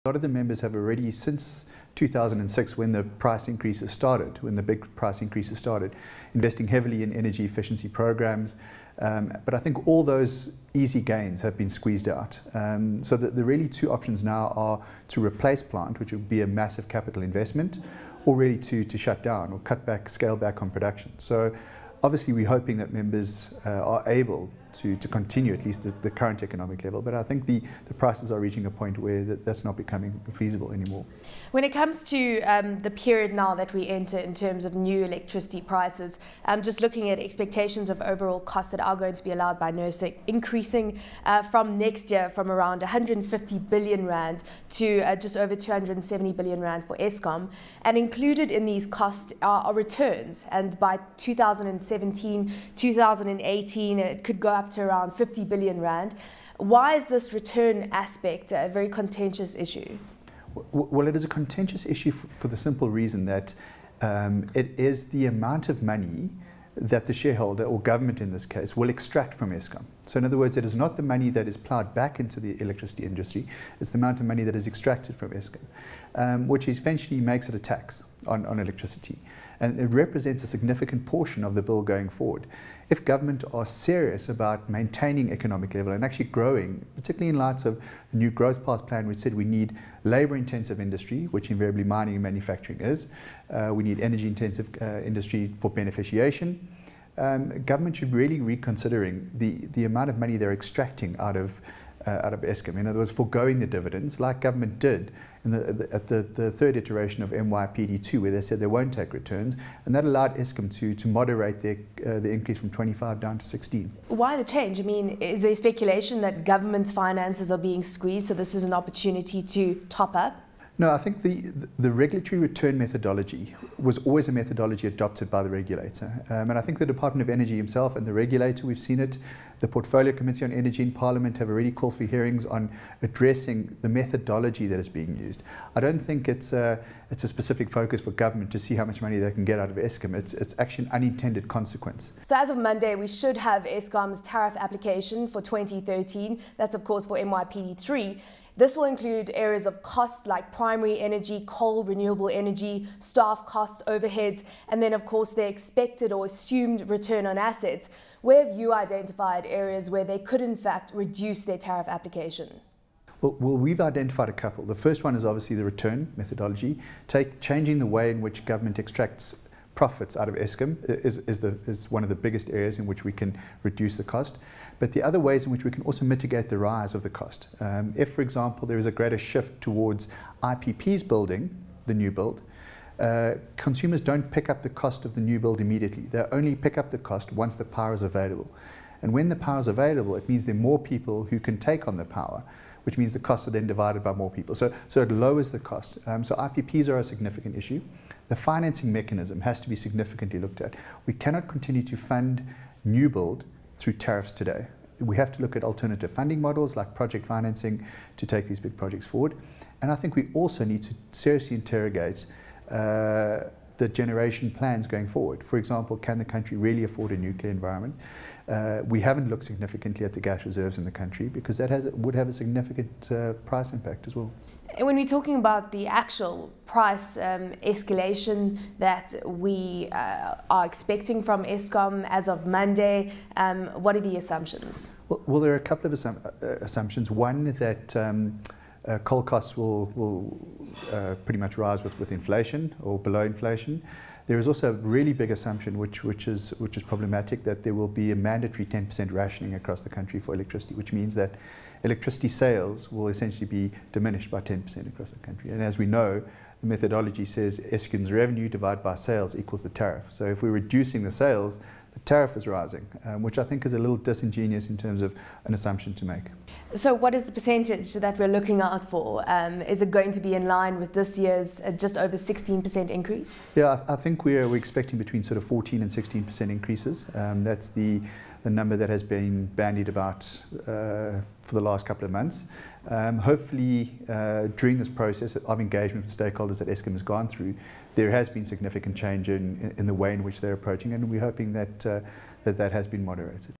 A lot of the members have already, since 2006, when the price increases started, when the big price increases started, investing heavily in energy efficiency programs. But I think all those easy gains have been squeezed out. So the really two options now are to replace plant, which would be a massive capital investment, or really to shut down or cut back, scale back on production. So obviously we're hoping that members are able to continue at least the current economic level, but I think the prices are reaching a point where that's not becoming feasible anymore. When it comes to the period now that we enter in terms of new electricity prices, just looking at expectations of overall costs that are going to be allowed by NERSA increasing from next year from around 150 billion rand to just over 270 billion rand for Eskom, and included in these costs are returns, and by 2017, 2018 it could go up to around 50 billion rand. Why is this return aspect a very contentious issue? Well, it is a contentious issue for the simple reason that it is the amount of money that the shareholder, or government in this case, will extract from Eskom. So in other words, it is not the money that is ploughed back into the electricity industry, it's the amount of money that is extracted from Eskom, which eventually makes it a tax on electricity. And it represents a significant portion of the bill going forward. If government are serious about maintaining economic level and actually growing, particularly in light of the new growth path plan, which said we need labour-intensive industry, which invariably mining and manufacturing is, we need energy-intensive industry for beneficiation, government should really reconsidering the amount of money they're extracting out of Eskom. In other words, foregoing the dividends, like government did at the third iteration of MYPD2, where they said they won't take returns, and that allowed Eskom to moderate the increase from 25 down to 16. Why the change? I mean, is there speculation that government's finances are being squeezed, so this is an opportunity to top up? No, I think the regulatory return methodology was always a methodology adopted by the regulator. And I think the Department of Energy himself and the regulator, we've seen it, the Portfolio Committee on Energy in Parliament have already called for hearings on addressing the methodology that is being used. I don't think it's a specific focus for government to see how much money they can get out of Eskom. It's actually an unintended consequence. So as of Monday, we should have Eskom's tariff application for 2013. That's of course for MYPD3. This will include areas of costs like primary energy, coal, renewable energy, staff costs, overheads, and then of course the expected or assumed return on assets. Where have you identified areas where they could in fact reduce their tariff application? Well, we've identified a couple. The first one is obviously the return methodology, changing the way in which government extracts profits out of Eskom is one of the biggest areas in which we can reduce the cost. But the other ways in which we can also mitigate the rise of the cost. If, for example, there is a greater shift towards IPPs building, the new build, consumers don't pick up the cost of the new build immediately. They only pick up the cost once the power is available. And when the power is available, it means there are more people who can take on the power, which means the costs are then divided by more people. So it lowers the cost. So IPPs are a significant issue. The financing mechanism has to be significantly looked at. We cannot continue to fund new build through tariffs today. We have to look at alternative funding models like project financing to take these big projects forward. And I think we also need to seriously interrogate the generation plans going forward. For example, can the country really afford a nuclear environment? We haven't looked significantly at the gas reserves in the country because that would have a significant price impact as well. And when we're talking about the actual price escalation that we are expecting from Eskom as of Monday, what are the assumptions? Well, there are a couple of assumptions. One, that coal costs will pretty much rise with inflation or below inflation. There is also a really big assumption, which is problematic, that there will be a mandatory 10% rationing across the country for electricity, which means that electricity sales will essentially be diminished by 10% across the country. And as we know, the methodology says Eskom's revenue divided by sales equals the tariff. So if we're reducing the sales, the tariff is rising, which I think is a little disingenuous in terms of an assumption to make. So what is the percentage that we're looking out for? Is it going to be in line with this year's just over 16% increase? Yeah, I think we're expecting between sort of 14 and 16% increases. That's the number that has been bandied about for the last couple of months. Hopefully, during this process of engagement with stakeholders that Eskom has gone through, there has been significant change in the way in which they're approaching, and we're hoping that that has been moderated.